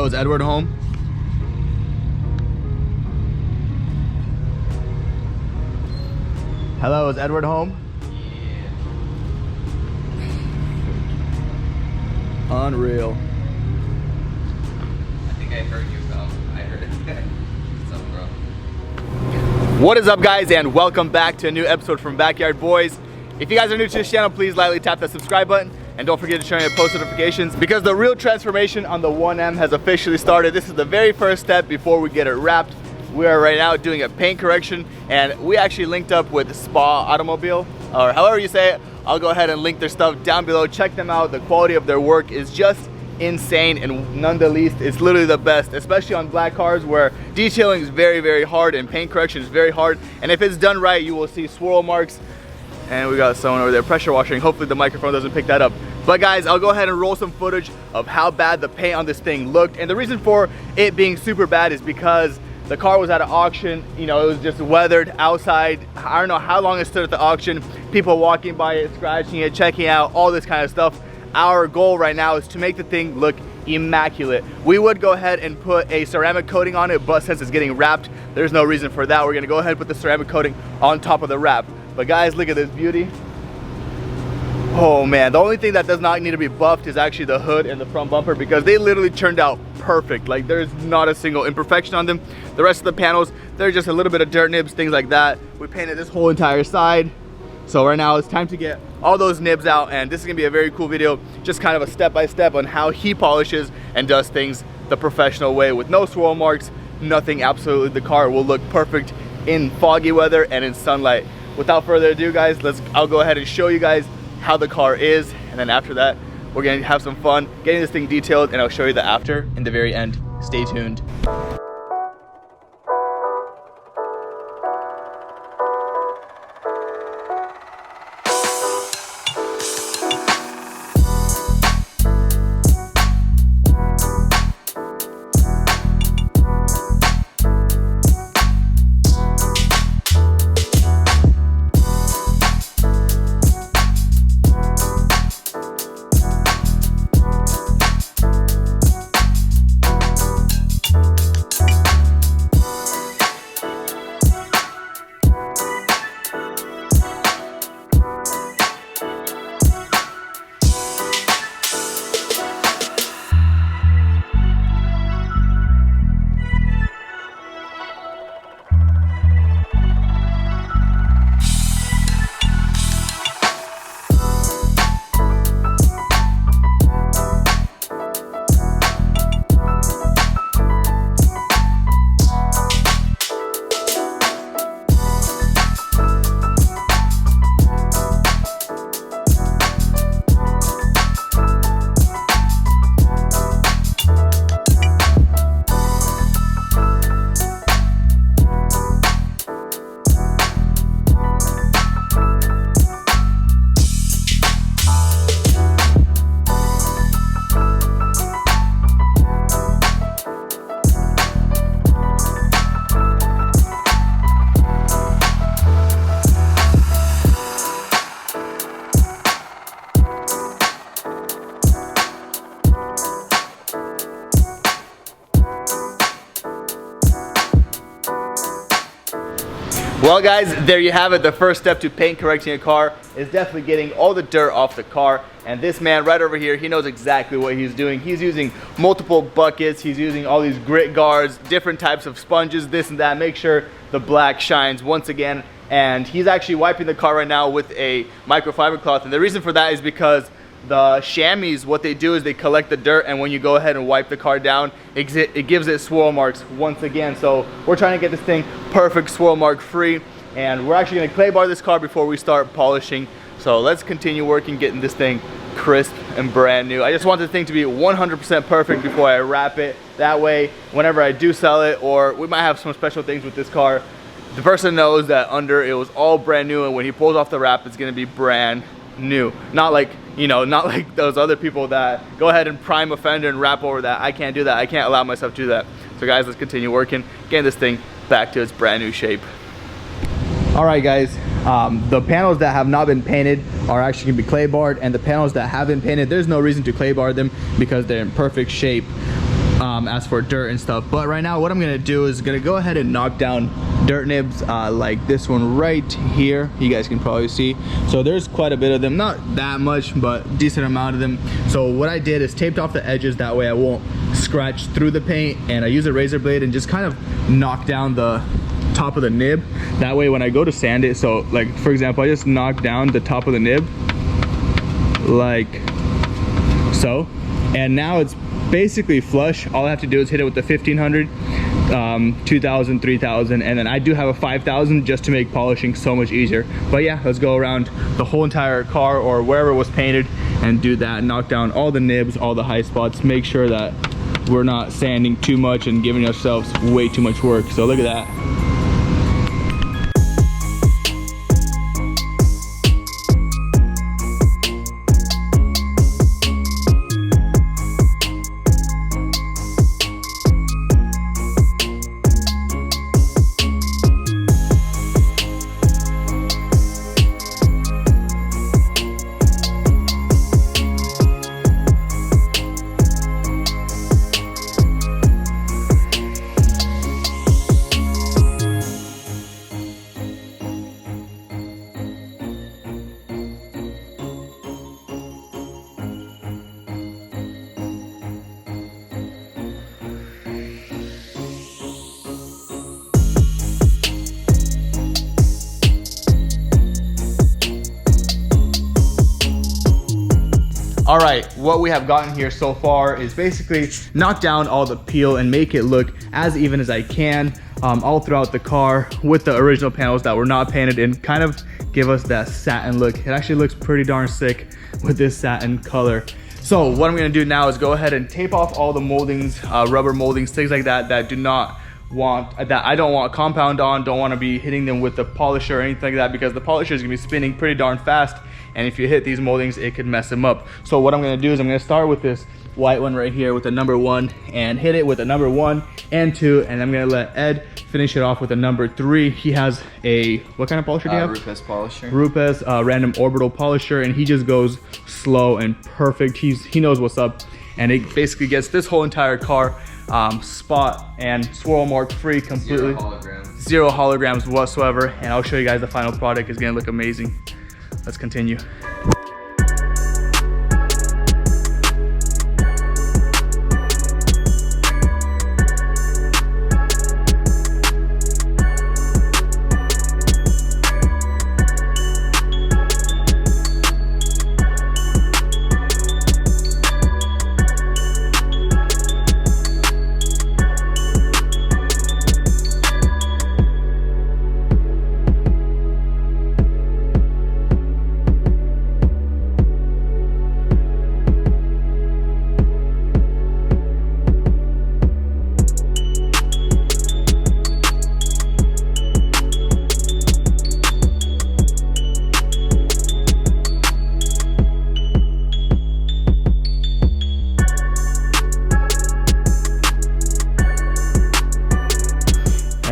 Hello, is Edward home? Hello, is Edward home? Yeah. Unreal. I think I heard you, Val. I heard it. What's up, bro? What is up, guys, and welcome back to a new episode from BackYardBoyz. If you guys are new to this channel, please lightly tap that subscribe button and don't forget to turn on your post notifications because the real transformation on the 1M has officially started. This is the very first step before we get it wrapped. We are right now doing a paint correction, and we actually linked up with Spa Automobile, or however you say it. I'll go ahead and link their stuff down below. Check them out. The quality of their work is just insane, and none the least, it's literally the best, especially on black cars where detailing is very, very hard and paint correction is very hard. And if it's done right, you will see swirl marks. And we got someone over there pressure washing. Hopefully the microphone doesn't pick that up. But guys, I'll go ahead and roll some footage of how bad the paint on this thing looked. And the reason for it being super bad is because the car was at an auction. You know, it was just weathered outside. I don't know how long it stood at the auction. People walking by it, scratching it, checking out, all this kind of stuff. Our goal right now is to make the thing look immaculate. We would go ahead and put a ceramic coating on it, but since it's getting wrapped, there's no reason for that. We're gonna go ahead and put the ceramic coating on top of the wrap. But guys, look at this beauty. Oh man, the only thing that does not need to be buffed is actually the hood and the front bumper because they literally turned out perfect. Like, there's not a single imperfection on them. The rest of the panels, they're just a little bit of dirt nibs, things like that. We painted this whole entire side. So right now it's time to get all those nibs out, and this is gonna be a very cool video, just kind of a step-by-step on how he polishes and does things the professional way with no swirl marks, nothing. Absolutely, the car will look perfect in foggy weather and in sunlight. Without further ado, guys, I'll go ahead and show you guys how the car is, and then after that, we're gonna have some fun getting this thing detailed, and I'll show you the after in the very end. Stay tuned. Well guys, there you have it. The first step to paint correcting a car is definitely getting all the dirt off the car. And this man right over here, he knows exactly what he's doing. He's using multiple buckets. He's using all these grit guards, different types of sponges, this and that. Make sure the black shines once again. And he's actually wiping the car right now with a microfiber cloth. And the reason for that is because the chamois, what they do is they collect the dirt, and when you go ahead and wipe the car down, it gives it swirl marks once again. So we're trying to get this thing perfect swirl mark free, and we're actually going to clay bar this car before we start polishing. So let's continue working, getting this thing crisp and brand new. I just want the thing to be 100% perfect before I wrap it. That way, whenever I do sell it, or we might have some special things with this car, the person knows that under it was all brand new, and when he pulls off the wrap, it's going to be brand new. Not like, you know, not like those other people that go ahead and prime a fender and wrap over that. I can't do that. I can't allow myself to do that. So guys, let's continue working, getting this thing back to its brand new shape. All right guys, the panels that have not been painted are actually gonna be clay barred, and the panels that have been painted, there's no reason to clay bar them because they're in perfect shape. as for dirt and stuff. But right now what I'm gonna do is gonna go ahead and knock down dirt nibs like this one right here. You guys can probably see. So there's quite a bit of them, not that much, but decent amount of them. So what I did is taped off the edges, that way I won't scratch through the paint, and I use a razor blade and just kind of knock down the top of the nib. That way when I go to sand it, so like for example, I just knocked down the top of the nib like so, and now it's basically flush. All I have to do is hit it with the 1500, 2000, 3000, and then I do have a 5000 just to make polishing so much easier. But yeah, let's go around the whole entire car or wherever it was painted and do that, knock down all the nibs, all the high spots, make sure that we're not sanding too much and giving ourselves way too much work. So look at that. All right, what we have gotten here so far is basically knock down all the peel and make it look as even as I can all throughout the car with the original panels that were not painted, and kind of give us that satin look. It actually looks pretty darn sick with this satin color. So what I'm gonna do now is go ahead and tape off all the moldings, rubber moldings, things like that that I don't want compound on, don't want to be hitting them with the polisher or anything like that, because the polisher is gonna be spinning pretty darn fast, and if you hit these moldings it could mess them up. So what I'm gonna do is I'm gonna start with this white one right here with the number 1 and hit it with a number 1 and 2, and I'm gonna let Ed finish it off with a number 3. He has a, what kind of polisher do you have? Rupes polisher. Rupes random orbital polisher, and he just goes slow and perfect. He knows what's up, and it basically gets this whole entire car spot and swirl mark free completely. Zero holograms whatsoever, and I'll show you guys the final product. It's gonna look amazing. Let's continue.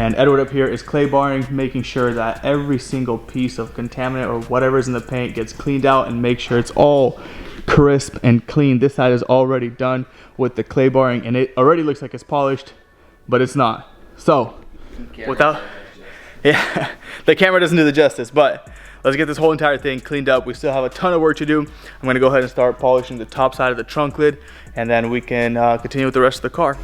And Edward up here is clay barring, making sure that every single piece of contaminant or whatever is in the paint gets cleaned out and make sure it's all crisp and clean. This side is already done with the clay barring, and it already looks like it's polished, but it's not. So, without, yeah, the camera doesn't do the justice, but let's get this whole entire thing cleaned up. We still have a ton of work to do. I'm gonna go ahead and start polishing the top side of the trunk lid, and then we can continue with the rest of the car.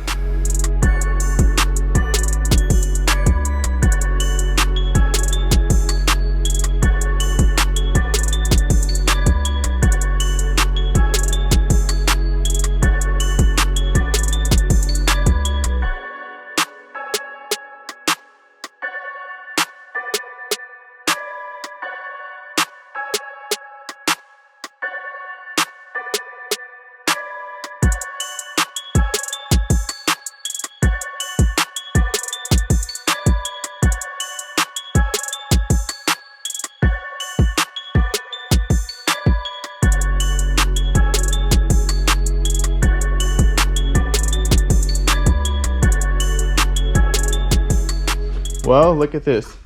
Well, look at this.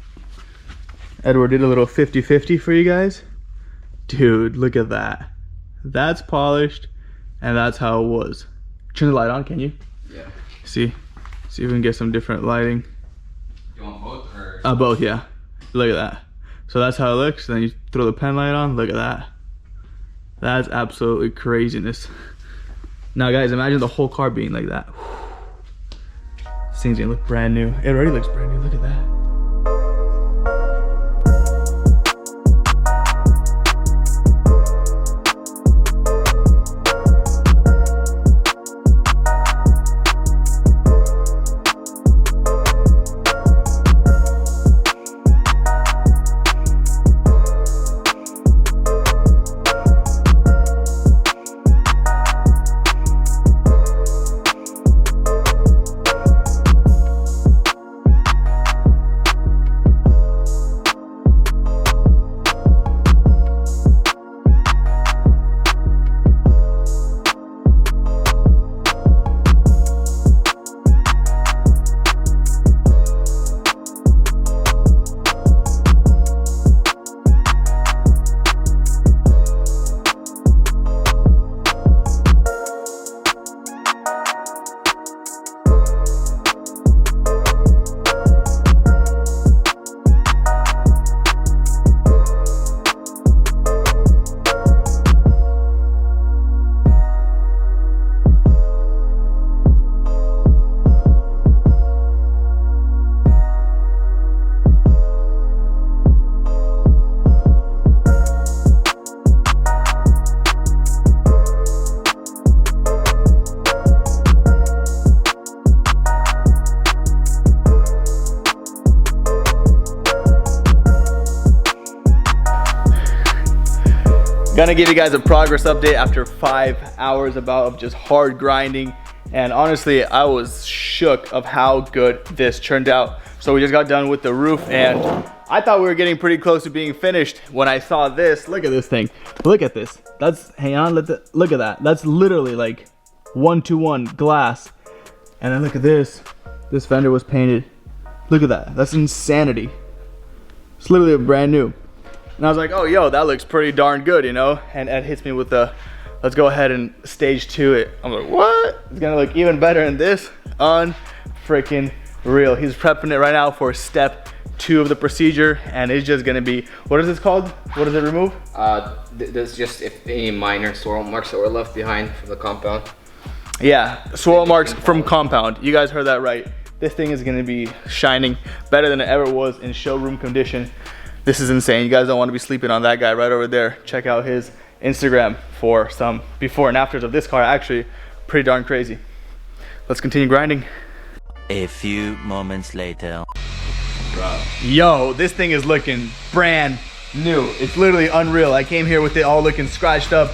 Edward did a little 50-50 for you guys. Dude, look at that. That's polished, and that's how it was. Turn the light on, can you? Yeah. See if we can get some different lighting. You want both or? Both, yeah. Look at that. So that's how it looks. Then you throw the pen light on. Look at that. That's absolutely craziness. Now, guys, imagine the whole car being like that. This thing's gonna look brand new. It already looks brand new. Look at that. Gonna give you guys a progress update after 5 hours of just hard grinding. And honestly, I was shook of how good this turned out. So we just got done with the roof and I thought we were getting pretty close to being finished when I saw this. Look at this thing. Look at this. That's, hang on, look at that. That's literally like 1-to-1 glass. And then look at this. This fender was painted. Look at that. That's insanity. It's literally brand new. And I was like, oh, yo, that looks pretty darn good, you know? And Ed hits me with the, let's go ahead and stage 2 it. I'm like, what? It's gonna look even better than this? Unfreaking real. He's prepping it right now for step 2 of the procedure. And it's just gonna be, what is this called? What does it remove? There's just if any minor swirl marks that were left behind from the compound. Yeah, swirl marks from compound. You guys heard that right. This thing is gonna be shining better than it ever was in showroom condition. This is insane. You guys don't want to be sleeping on that guy right over there. Check out his Instagram for some before and afters of this car. Actually, pretty darn crazy. Let's continue grinding. A few moments later. Bro. Yo, this thing is looking brand new. It's literally unreal. I came here with it all looking scratched up,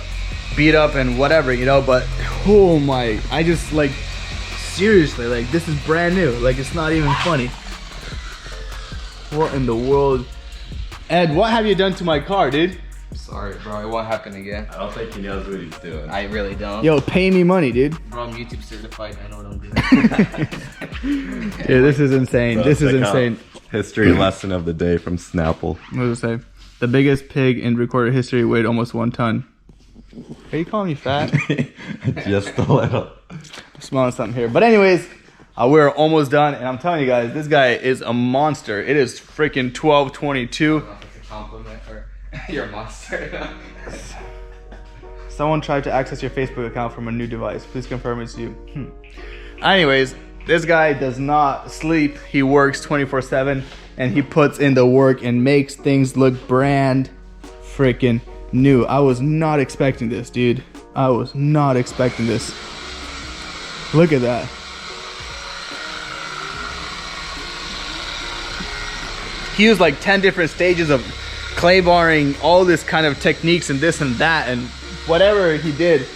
beat up and whatever, you know, but oh my, I just like, seriously, like this is brand new. Like it's not even funny. What in the world? Ed, what have you done to my car, dude? Sorry, bro. It won't happen again. I don't think he knows what he's doing. I really don't. Yo, pay me money, dude. Bro, I'm YouTube certified. I know what I'm doing. Yeah, this is insane. This is insane. History lesson of the day from Snapple. What was I say? The biggest pig in recorded history weighed almost 1 ton. Are you calling me fat? Just a little. I'm smelling something here. But anyways, we're almost done. And I'm telling you guys, this guy is a monster. It is freaking 12:22. That's a compliment or you're a monster. Someone tried to access your Facebook account from a new device. Please confirm it's you. Anyways, this guy does not sleep. He works 24/7 and he puts in the work and makes things look brand freaking new. I was not expecting this, dude. I was not expecting this. Look at that. He used like 10 different stages of clay barring, all this kind of techniques and this and that, and whatever he did,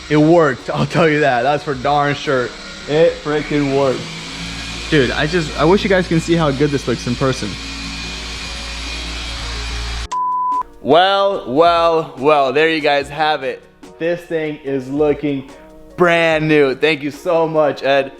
it worked. I'll tell you that. That's for darn sure. It freaking worked. Dude, I wish you guys can see how good this looks in person. Well, there you guys have it. This thing is looking brand new. Thank you so much, Ed.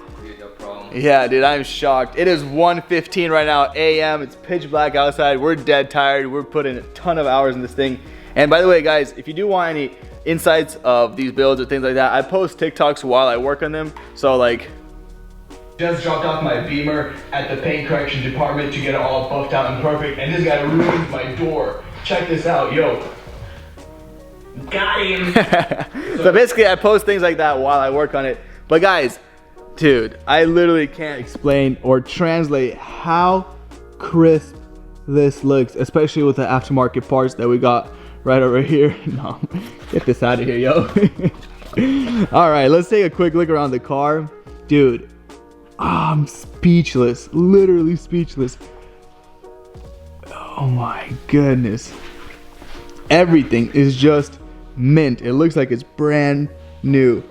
Yeah, dude, I'm shocked. It is 1:15 right now a.m. It's pitch black outside. We're dead tired. We're putting a ton of hours in this thing. And by the way, guys, if you do want any insights of these builds or things like that, I post TikToks while I work on them. So like, Just dropped off my Beamer at the paint correction department to get it all buffed out and perfect, and this guy ruined my door. Check this out, yo. Got him. So basically I post things like that while I work on it. But guys, dude, I literally can't explain or translate how crisp this looks, especially with the aftermarket parts that we got right over here. No, get this out of here, yo. All right, let's take a quick look around the car. Dude, I'm speechless, literally speechless. Oh my goodness. Everything is just mint. It looks like it's brand new.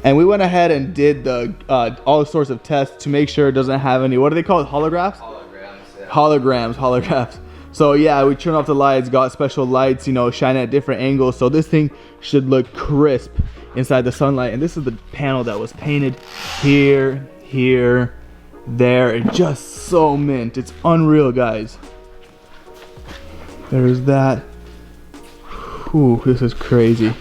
And we went ahead and did the all sorts of tests to make sure it doesn't have any, what are they called, holographs? Holograms, yeah. Holograms. So yeah, we turned off the lights, got special lights, you know, shining at different angles. So this thing should look crisp inside the sunlight. And this is the panel that was painted here, here, there. It's just so mint. It's unreal, guys. There's that. Ooh, this is crazy.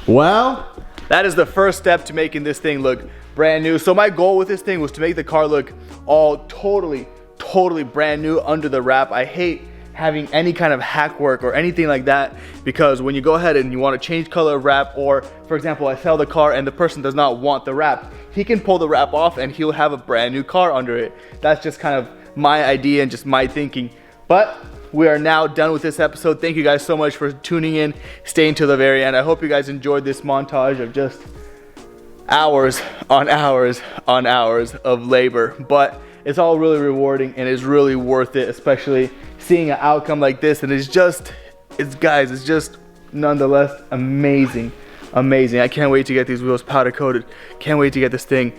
Well, that is the first step to making this thing look brand new. So my goal with this thing was to make the car look all totally brand new under the wrap. I hate having any kind of hack work or anything like that, because when you go ahead and you want to change color of wrap, or for example, I sell the car and the person does not want the wrap, he can pull the wrap off and he'll have a brand new car under it. That's just kind of my idea and just my thinking. But we are now done with this episode. Thank you guys so much for tuning in, staying to the very end. I hope you guys enjoyed this montage of just hours on hours on hours of labor, but it's all really rewarding and it's really worth it, especially seeing an outcome like this. And it's just nonetheless amazing. I can't wait to get these wheels powder coated. Can't wait to get this thing.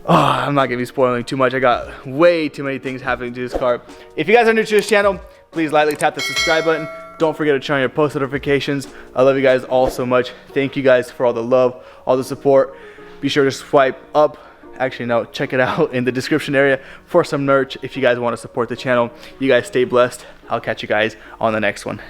Oh, I'm not gonna be spoiling too much. I got way too many things happening to this car. If you guys are new to this channel, please lightly tap the subscribe button. Don't forget to turn on your post notifications. I love you guys all so much. Thank you guys for all the love, all the support. Be sure to swipe up. Actually, no, check it out in the description area for some merch if you guys want to support the channel. You guys stay blessed. I'll catch you guys on the next one.